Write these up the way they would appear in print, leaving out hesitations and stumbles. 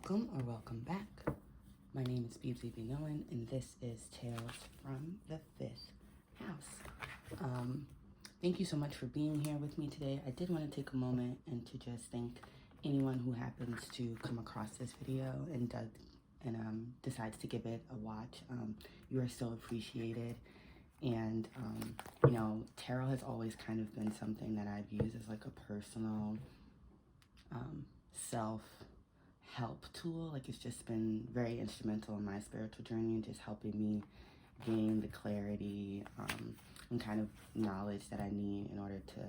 Welcome back. My name is Beebsy B. Nolan, and this is Tales from the Fifth House. Thank you so much for being here with me today. I did want to take a moment and to just thank anyone who happens to come across this video and decides to give it a watch. You are so appreciated. And, tarot has always kind of been something that I've used as like a personal self-help tool. Like, it's just been very instrumental in my spiritual journey and just helping me gain the clarity and kind of knowledge that I need in order to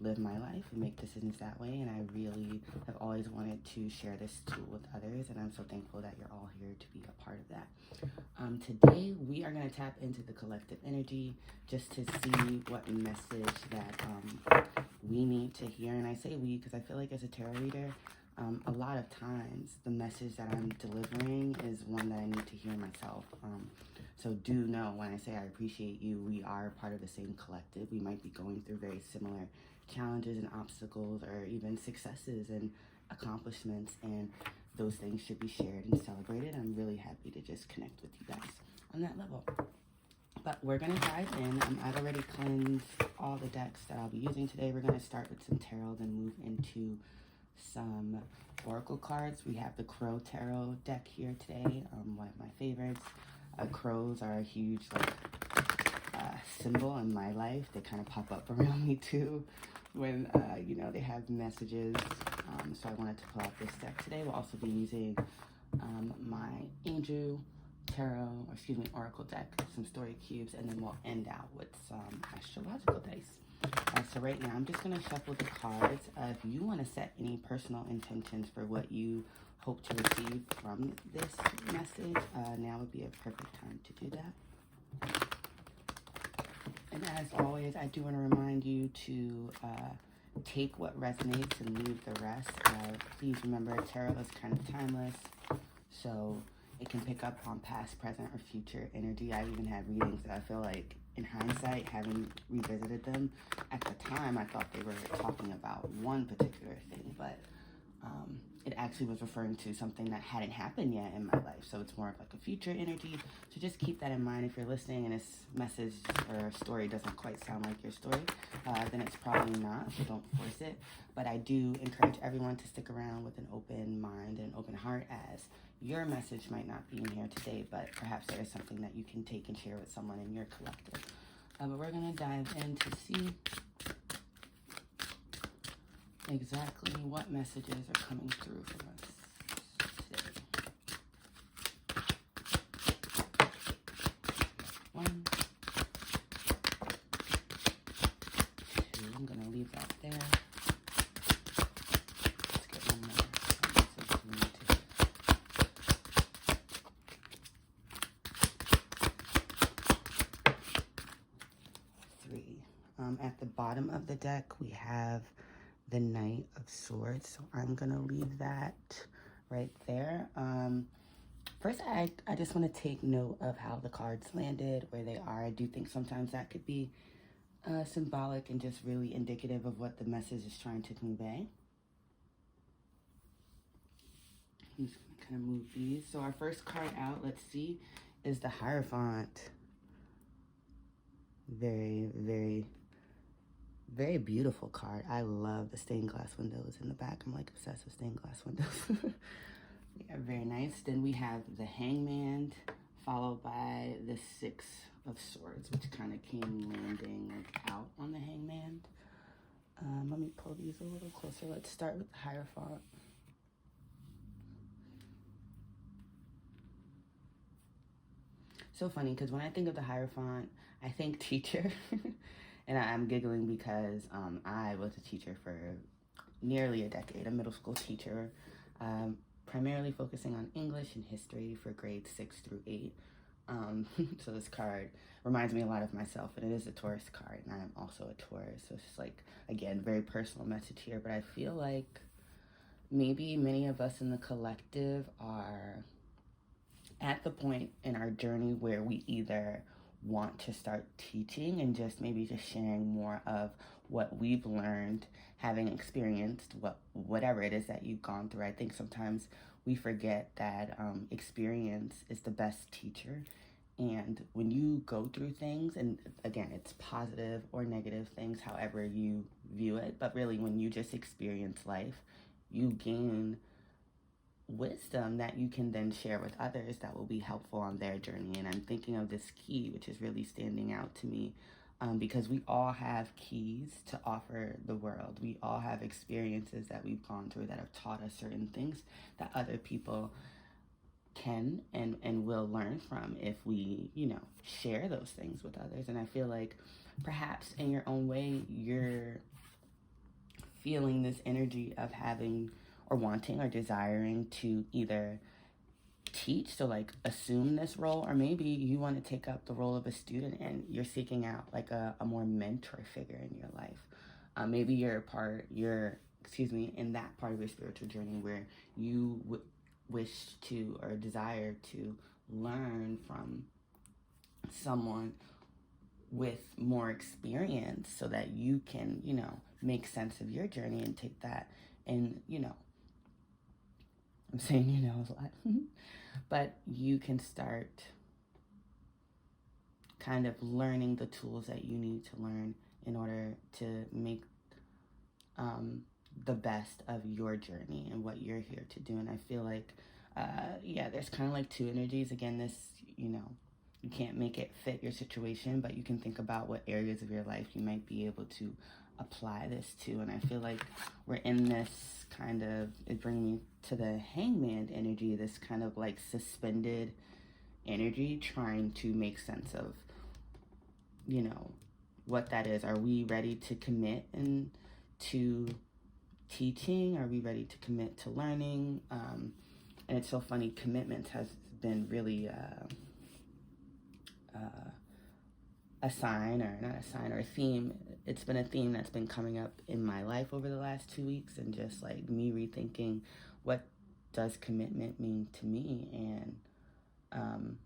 live my life and make decisions that way. And I really have always wanted to share this tool with others, and I'm so thankful that you're all here to be a part of that. Today we are going to tap into the collective energy just to see what message that we need to hear. And I say we because I feel like as a tarot reader, a lot of times the message that I'm delivering is one that I need to hear myself. So do know when I say I appreciate you, we are part of the same collective. We might be going through very similar challenges and obstacles, or even successes and accomplishments, and those things should be shared and celebrated. I'm really happy to just connect with you guys on that level. But we're going to dive in. I've already cleansed all the decks that I'll be using today. We're going to start with some tarot, then move into some oracle cards. We have the Crow Tarot deck here today, one of my favorites. Crows are a huge symbol in my life. They kind of pop up around me too when they have messages. So I wanted to pull out this deck today. We'll also be using my Angel Oracle deck, some story cubes, and then we'll end out with some astrological dice. So right now I'm just going to shuffle the cards. If you want to set any personal intentions for what you hope to receive from this message, now would be a perfect time to do that. And as always, I do want to remind you to take what resonates and leave the rest. Please remember, tarot is kind of timeless, so it can pick up on past, present, or future energy. I even had readings that I feel like, in hindsight, having revisited them, at the time I thought they were talking about one particular thing, but it actually was referring to something that hadn't happened yet in my life. So it's more of like a future energy. So just keep that in mind if you're listening and this message or story doesn't quite sound like your story, then it's probably not, so don't force it. But I do encourage everyone to stick around with an open mind and open heart, as your message might not be in here today, but perhaps there is something that you can take and share with someone in your collective. But we're going to dive in to see exactly what messages are coming through for us today. One, two, I'm going to leave that there. Let's get one more message. Three. At the bottom of the deck, we have the Knight of Swords, so I'm gonna leave that right there. First, I just want to take note of how the cards landed, where they are. I do think sometimes that could be symbolic and just really indicative of what the message is trying to convey. I'm just gonna kind of move these. So our first card out, let's see, is the Hierophant. Very, very, very beautiful card. I love the stained glass windows in the back. I'm like obsessed with stained glass windows. Yeah, very nice. Then we have the Hangman, followed by the Six of Swords, which kind of came landing like out on the Hangman. Let me pull these a little closer. Let's start with the Hierophant. So funny, because when I think of the Hierophant, I think teacher. And I'm giggling because I was a teacher for nearly a decade, a middle school teacher, primarily focusing on English and history for grades 6 through 8. So this card reminds me a lot of myself, and it is a Taurus card, and I am also a Taurus. So it's just like, again, very personal message here, but I feel like maybe many of us in the collective are at the point in our journey where we either want to start teaching and just maybe just sharing more of what we've learned, having experienced whatever it is that you've gone through. I think sometimes we forget that experience is the best teacher. And when you go through things, and again, it's positive or negative things, however you view it, but really when you just experience life, you gain wisdom that you can then share with others that will be helpful on their journey. And I'm thinking of this key, which is really standing out to me, because we all have keys to offer the world. We all have experiences that we've gone through that have taught us certain things that other people can and will learn from if we, share those things with others. And I feel like perhaps in your own way, you're feeling this energy of having or wanting or desiring to either teach, so like assume this role, or maybe you want to take up the role of a student and you're seeking out like a more mentor figure in your life. Maybe you're in that part of your spiritual journey where you wish to or desire to learn from someone with more experience so that you can, make sense of your journey and take that and, I'm saying, a lot, but you can start kind of learning the tools that you need to learn in order to make the best of your journey and what you're here to do. And I feel like, there's kind of like two energies. Again, this, you can't make it fit your situation, but you can think about what areas of your life you might be able to apply this to. And I feel like we're in this kind of, it brings me to the hangman energy, this kind of like suspended energy, trying to make sense of, what that is. Are we ready to commit and to teaching? Are we ready to commit to learning? And it's so funny, commitment has been really a sign, or not a sign, or a theme. It's been a theme that's been coming up in my life over the last 2 weeks, and just like me rethinking what does commitment mean to me, and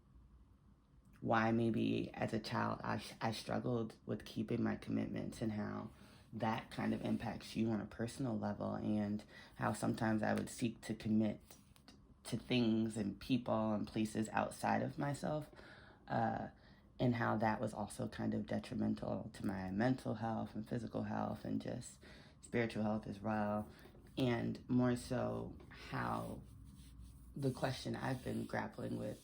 why maybe as a child I struggled with keeping my commitments, and how that kind of impacts you on a personal level, and how sometimes I would seek to commit to things and people and places outside of myself, and how that was also kind of detrimental to my mental health and physical health and just spiritual health as well. And more so, how the question I've been grappling with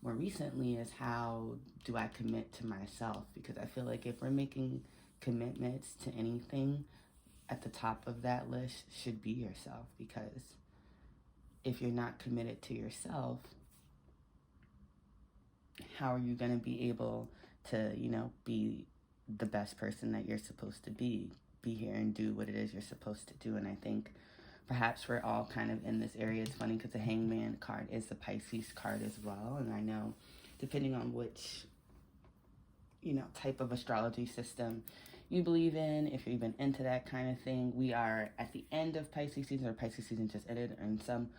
more recently is, how do I commit to myself? Because I feel like if we're making commitments to anything, at the top of that list should be yourself. Because if you're not committed to yourself, how are you going to be able to, be the best person that you're supposed to be here and do what it is you're supposed to do? And I think perhaps we're all kind of in this area. It's funny because the Hangman card is the Pisces card as well. And I know, depending on which, type of astrology system you believe in, if you're even into that kind of thing, we are at the end of Pisces season, or Pisces season just ended. And some,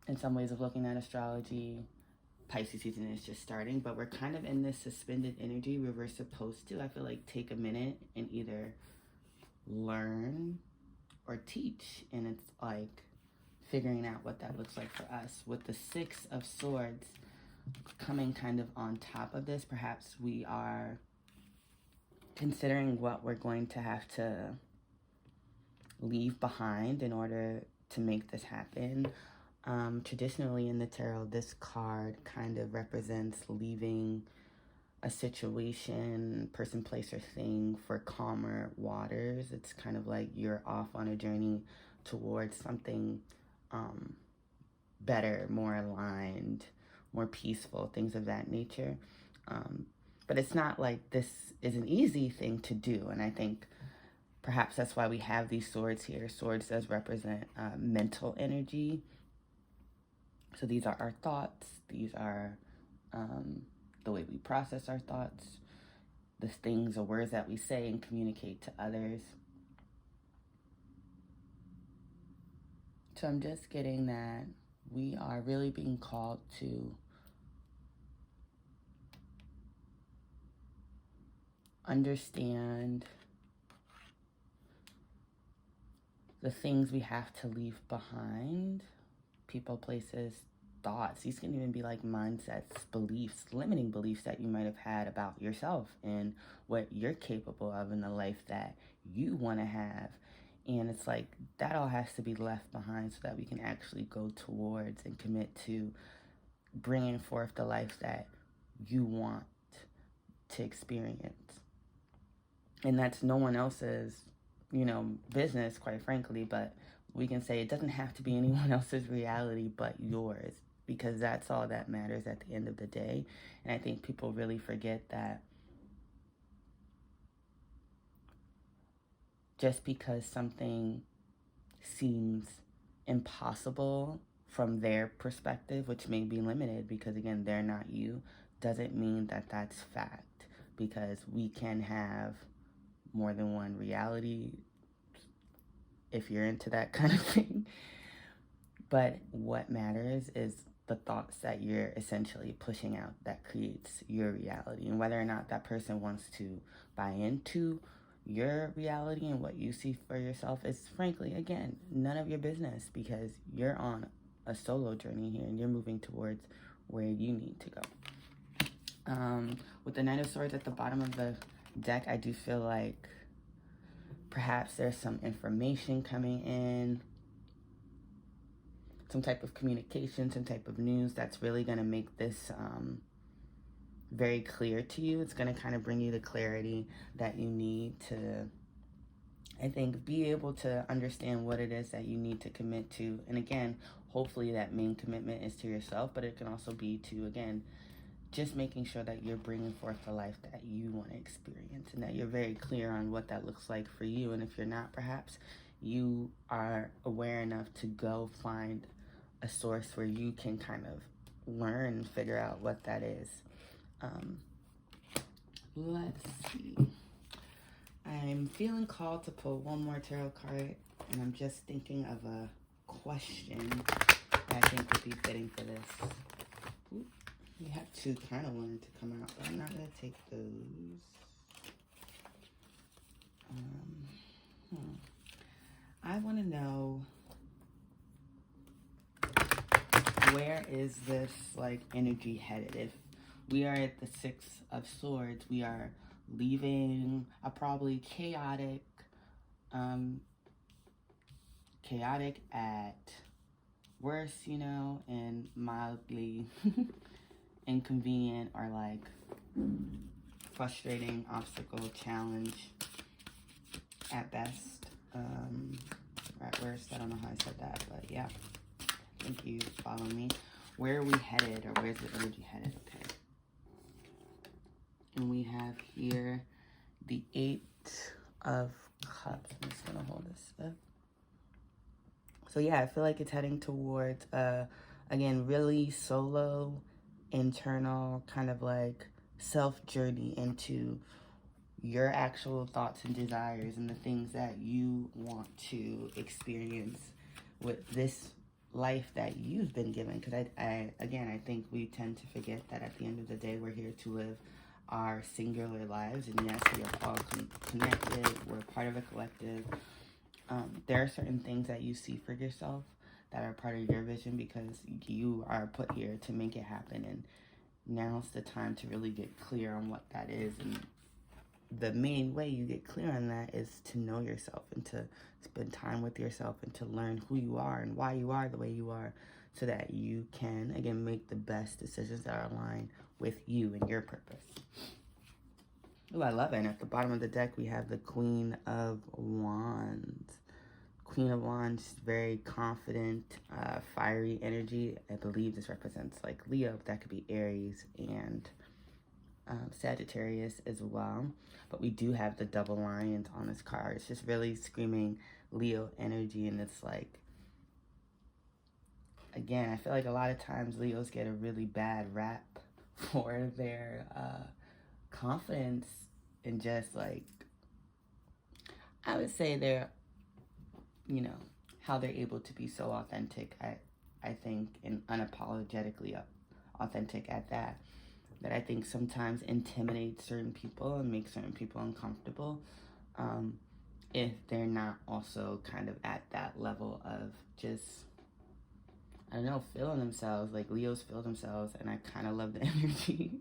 in some ways of looking at astrology, Pisces season is just starting, but we're kind of in this suspended energy where we're supposed to, I feel like, take a minute and either learn or teach. And it's like figuring out what that looks like for us. With the Six of Swords coming kind of on top of this, perhaps we are considering what we're going to have to leave behind in order to make this happen. Traditionally in the tarot, this card kind of represents leaving a situation, person, place, or thing for calmer waters. It's kind of like you're off on a journey towards something better, more aligned, more peaceful, things of that nature. But it's not like this is an easy thing to do. And I think perhaps that's why we have these swords here. Swords does represent mental energy. So these are our thoughts. These are the way we process our thoughts, the things or words that we say and communicate to others. So I'm just getting that we are really being called to understand the things we have to leave behind, people, places, thoughts. These can even be like mindsets, beliefs, limiting beliefs that you might have had about yourself and what you're capable of in the life that you want to have. And it's like that all has to be left behind so that we can actually go towards and commit to bringing forth the life that you want to experience. And that's no one else's, business, quite frankly, but we can say it doesn't have to be anyone else's reality but yours, because that's all that matters at the end of the day. And I think people really forget that just because something seems impossible from their perspective, which may be limited because, again, they're not you, doesn't mean that that's fact, because we can have more than one reality if you're into that kind of thing. But what matters is the thoughts that you're essentially pushing out that creates your reality. And whether or not that person wants to buy into your reality and what you see for yourself is, frankly, again, none of your business, because you're on a solo journey here and you're moving towards where you need to go. With the Knight of Swords at the bottom of the deck, I do feel like perhaps there's some information coming in, some type of communication, some type of news that's really going to make this very clear to you. It's going to kind of bring you the clarity that you need to, I think, be able to understand what it is that you need to commit to. And again, hopefully that main commitment is to yourself, but it can also be to, again, just making sure that you're bringing forth the life that you want to experience and that you're very clear on what that looks like for you. And if you're not, perhaps you are aware enough to go find a source where you can kind of learn and figure out what that is. Let's see. I'm feeling called to pull one more tarot card, and I'm just thinking of a question that I think would be fitting for this. Ooh. We have two kind of wanted to come out, but I'm not going to take those. I want to know, where is this like energy headed? If we are at the Six of Swords, we are leaving a probably chaotic at worst, and mildly inconvenient or like frustrating obstacle challenge at best. At worst, I don't know how I said that, but yeah, thank you, follow me. Where are we headed, or where's the energy headed? Okay, and we have here the Eight of Cups. I'm just gonna hold this up. So yeah, I feel like it's heading towards again, really solo, internal, kind of like self journey into your actual thoughts and desires and the things that you want to experience with this life that you've been given. Because I think we tend to forget that at the end of the day, we're here to live our singular lives. And yes, we are all connected. We're part of a collective. There are certain things that you see for yourself that are part of your vision because you are put here to make it happen. And now's the time to really get clear on what that is. And the main way you get clear on that is to know yourself and to spend time with yourself and to learn who you are and why you are the way you are, so that you can, again, make the best decisions that are aligned with you and your purpose. Oh, I love it. And at the bottom of the deck, we have the Queen of Wands. Queen of Wands, very confident, fiery energy. I believe this represents like Leo, but that could be Aries and Sagittarius as well. But we do have the double lions on this card. It's just really screaming Leo energy, and it's like, again, I feel like a lot of times Leos get a really bad rap for their confidence and just like, I would say they're, how they're able to be so authentic. I think, and unapologetically authentic at that, that I think sometimes intimidates certain people and makes certain people uncomfortable, if they're not also kind of at that level of just, I don't know, feeling themselves. Like Leos feel themselves, and I kind of love the energy.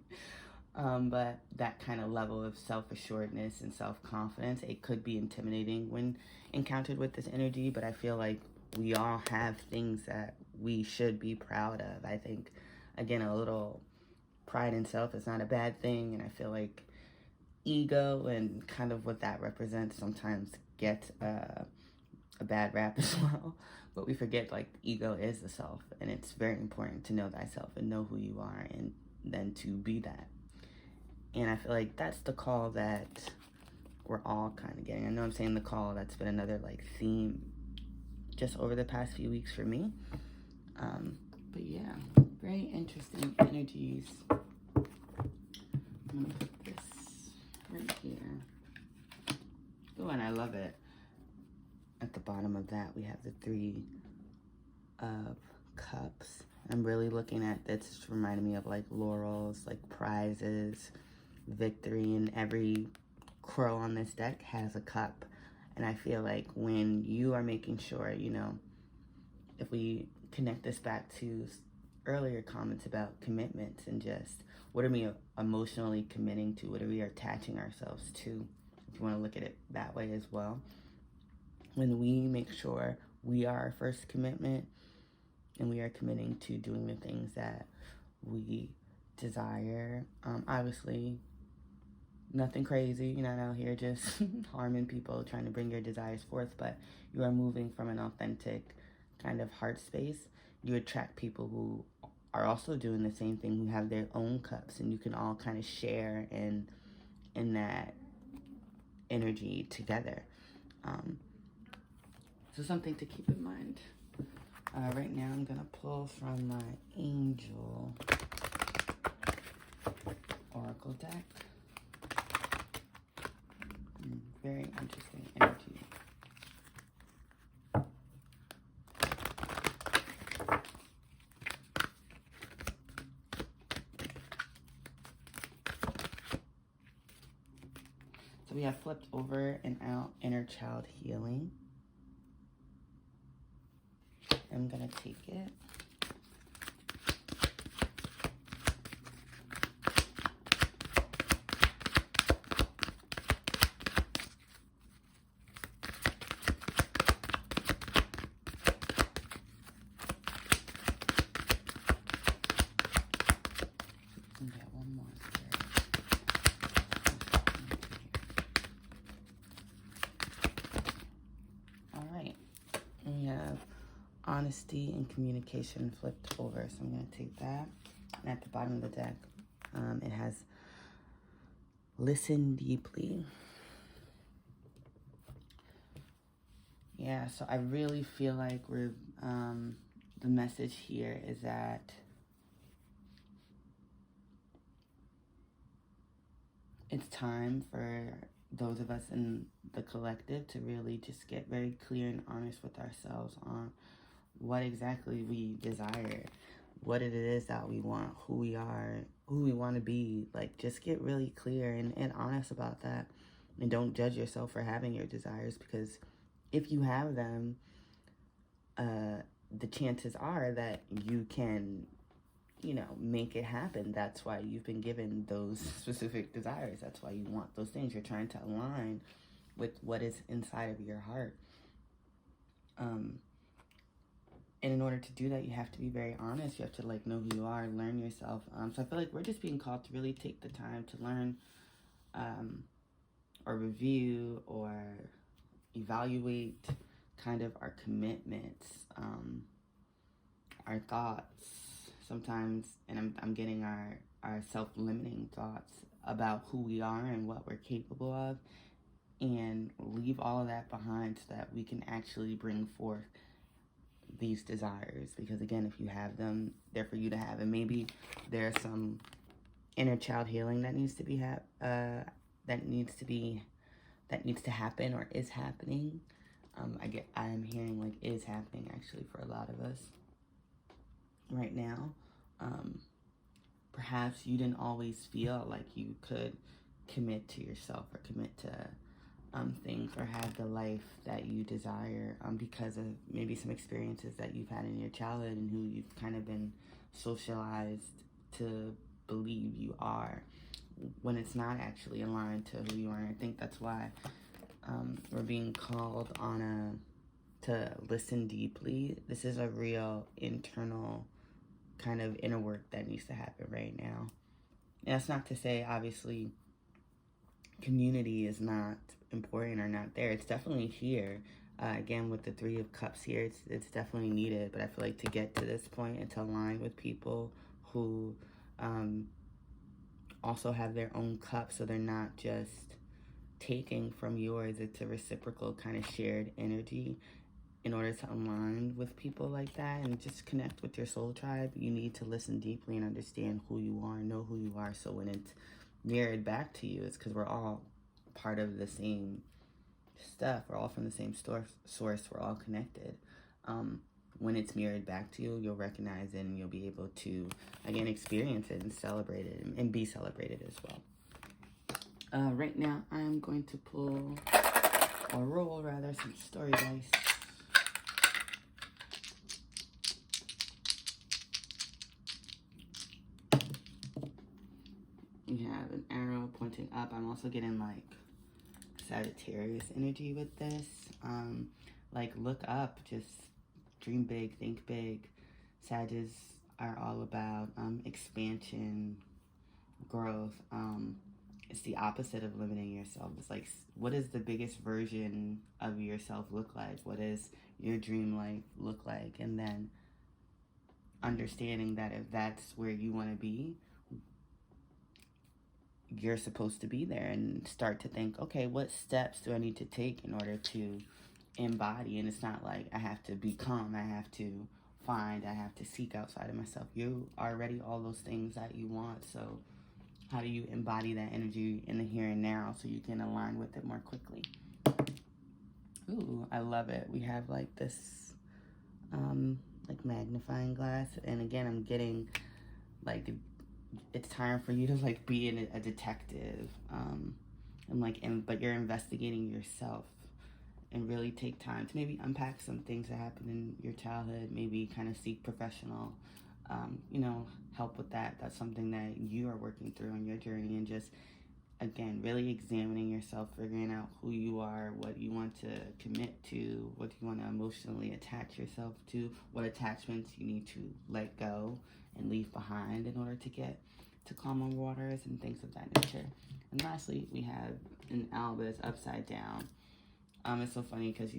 But that kind of level of self-assuredness and self-confidence, it could be intimidating when encountered with this energy, but I feel like we all have things that we should be proud of. I think, again, a little pride in self is not a bad thing, and I feel like ego and kind of what that represents sometimes gets a bad rap as well. But we forget, like, ego is the self, and it's very important to know thyself and know who you are, and then to be that. And I feel like that's the call that we're all kind of getting. I know I'm saying the call, that's been another like theme just over the past few weeks for me. But yeah, very interesting energies. I'm gonna put this right here. Oh, and I love it. At the bottom of that, we have the 3 of Cups. I'm really looking at this. It's reminding me of like laurels, like prizes, victory, and every crow on this deck has a cup. And I feel like when you are making sure, you know, if we connect this back to earlier comments about commitments and just what are we emotionally committing to, what are we attaching ourselves to, if you want to look at it that way as well. When we make sure we are our first commitment and we are committing to doing the things that we desire, obviously nothing crazy, you're not out here just harming people, trying to bring your desires forth, but you are moving from an authentic kind of heart space. You attract people who are also doing the same thing, who have their own cups, and you can all kind of share in that energy together. So something to keep in mind. Right now I'm gonna pull from my Angel Oracle deck. Very interesting energy. So we have flipped over and out inner child healing. I'm gonna take it. Honesty and communication flipped over, so I'm going to take that. And at the bottom of the deck, it has listen deeply. Yeah, so I really feel like we're the message here is that it's time for those of us in the collective to really just get very clear and honest with ourselves on what exactly we desire, what it is that we want, who we are, who we want to be. Like, just get really clear and honest about that. And don't judge yourself for having your desires, because if you have them, the chances are that you can, you know, make it happen. That's why you've been given those specific desires. That's why you want those things. You're trying to align with what is inside of your heart. And in order to do that, you have to be very honest. You have to like know who you are, learn yourself. So I feel like we're just being called to really take the time to learn, or review or evaluate kind of our commitments, our thoughts sometimes, and I'm getting our self-limiting thoughts about who we are and what we're capable of, and leave all of that behind so that we can actually bring forth these desires. Because again, if you have them, they're for you to have. And maybe there's some inner child healing that needs to be that needs to happen or is happening. I'm hearing like is happening actually for a lot of us. right now. Perhaps you didn't always feel like you could commit to yourself or commit to things or have the life that you desire because of maybe some experiences that you've had in your childhood and who you've kind of been socialized to believe you are when it's not actually aligned to who you are. And I think that's why we're being called on to listen deeply. This is a real internal kind of inner work that needs to happen right now. And that's not to say, obviously, community is not important or not there. It's definitely here. Again, with the Three of Cups here, it's definitely needed. But I feel like to get to this point and to align with people who also have their own cup, so they're not just taking from yours. It's a reciprocal kind of shared energy. In order to align with people like that and just connect with your soul tribe, you need to listen deeply and understand who you are, know who you are. So when it's mirrored back to you, it's because we're all part of the same stuff. We're all from the same source. We're all connected. When it's mirrored back to you, you'll recognize it and you'll be able to, again, experience it and celebrate it and be celebrated as well. Right now, I'm going to pull, or roll rather, some story dice. We have an arrow pointing up. I'm also getting like Sagittarius energy with this. Like look up, just dream big, think big. Sagittarius are all about expansion, growth. It's the opposite of limiting yourself. It's like, what does the biggest version of yourself look like? What does your dream life look like? And then understanding that if that's where you want to be, you're supposed to be there, and start to think, okay, what steps do I need to take in order to embody? And it's not like I have to become, I have to find, I have to seek outside of myself. You are already all those things that you want. So how do you embody that energy in the here and now so you can align with it more quickly? Ooh, I love it. We have like this like magnifying glass, and again, I'm getting like it's time for you to like be a detective, but you're investigating yourself, and really take time to maybe unpack some things that happened in your childhood. Maybe kind of seek professional, help with that. That's something that you are working through on your journey, and just again really examining yourself, figuring out who you are, what you want to commit to, what you want to emotionally attach yourself to, what attachments you need to let go and leave behind in order to get to calmer waters and things of that nature. And lastly, we have an L that's upside down. It's so funny because,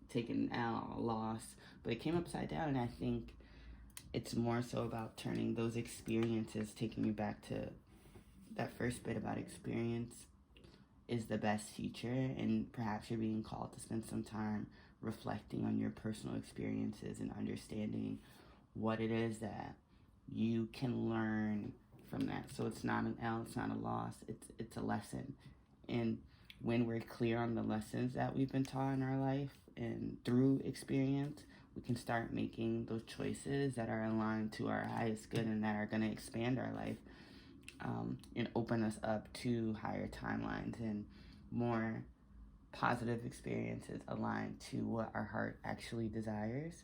taking an L, a loss, but it came upside down, and I think it's more so about turning those experiences, taking you back to that first bit about experience is the best teacher, and perhaps you're being called to spend some time reflecting on your personal experiences and understanding what it is that you can learn from that. So it's not an L, it's not a loss, it's a lesson. And when we're clear on the lessons that we've been taught in our life and through experience, we can start making those choices that are aligned to our highest good and that are going to expand our life, and open us up to higher timelines and more positive experiences aligned to what our heart actually desires.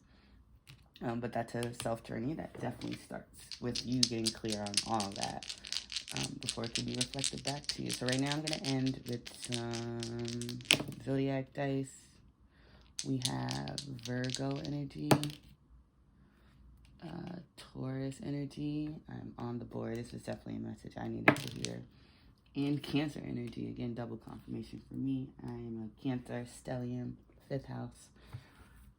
But that's a self journey that definitely starts with you getting clear on all of that before it can be reflected back to you. So right now I'm going to end with some zodiac dice. We have Virgo energy, Taurus energy. I'm on the board. This is definitely a message I needed to hear. And Cancer energy. Again, double confirmation for me. I am a Cancer, stellium, 5th house.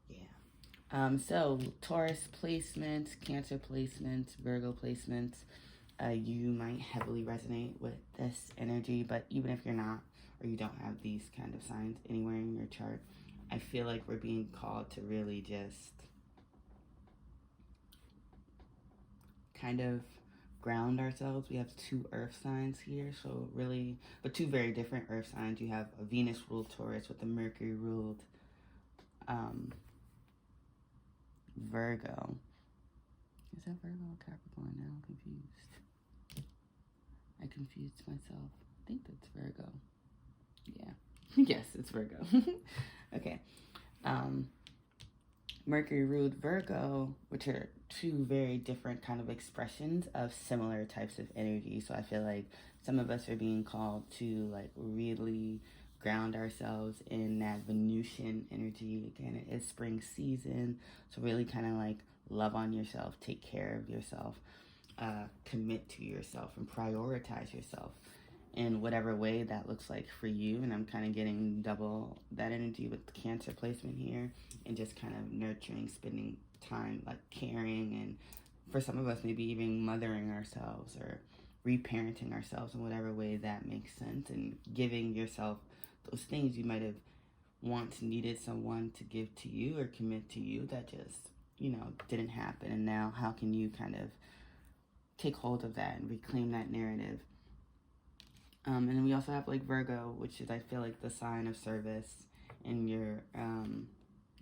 Yeah. So Taurus placements, Cancer placements, Virgo placements. You might heavily resonate with this energy, but even if you're not, or you don't have these kind of signs anywhere in your chart, I feel like we're being called to really just kind of ground ourselves. We have 2 earth signs here, so really, but 2 very different earth signs. You have a Venus ruled Taurus with a Mercury ruled Virgo. that Virgo or Capricorn? Now I'm confused. I confused myself. I think that's Virgo. Yeah. Yes, it's Virgo. Okay. Mercury ruled Virgo, which are two very different kind of expressions of similar types of energy. So I feel like some of us are being called to like really ground ourselves in that Venusian energy. Again, it is spring season, so really kind of like love on yourself, take care of yourself, commit to yourself, and prioritize yourself in whatever way that looks like for you. And I'm kind of getting double that energy with Cancer placement here, and just kind of nurturing, spending time like caring, and for some of us maybe even mothering ourselves or reparenting ourselves in whatever way that makes sense, and giving yourself those things you might have once needed someone to give to you or commit to you that just, you know, didn't happen. And now how can you kind of take hold of that and reclaim that narrative? And then we also have like Virgo, which is, I feel like, the sign of service, and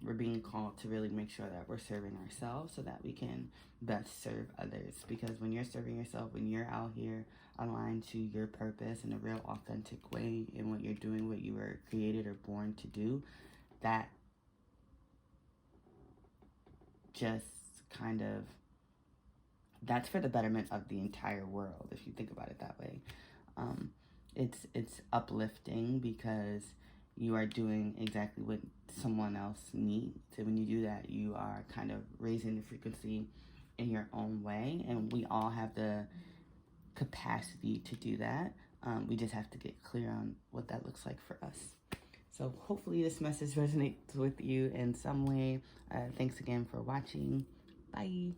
we're being called to really make sure that we're serving ourselves so that we can best serve others. Because when you're serving yourself, when you're out here aligned to your purpose in a real authentic way, in what you're doing, what you were created or born to do, that just kind of, that's for the betterment of the entire world, if you think about it that way. It's uplifting because you are doing exactly what someone else needs. And when you do that, you are kind of raising the frequency in your own way. And we all have the capacity to do that. We just have to get clear on what that looks like for us. So hopefully this message resonates with you in some way. Thanks again for watching. Bye.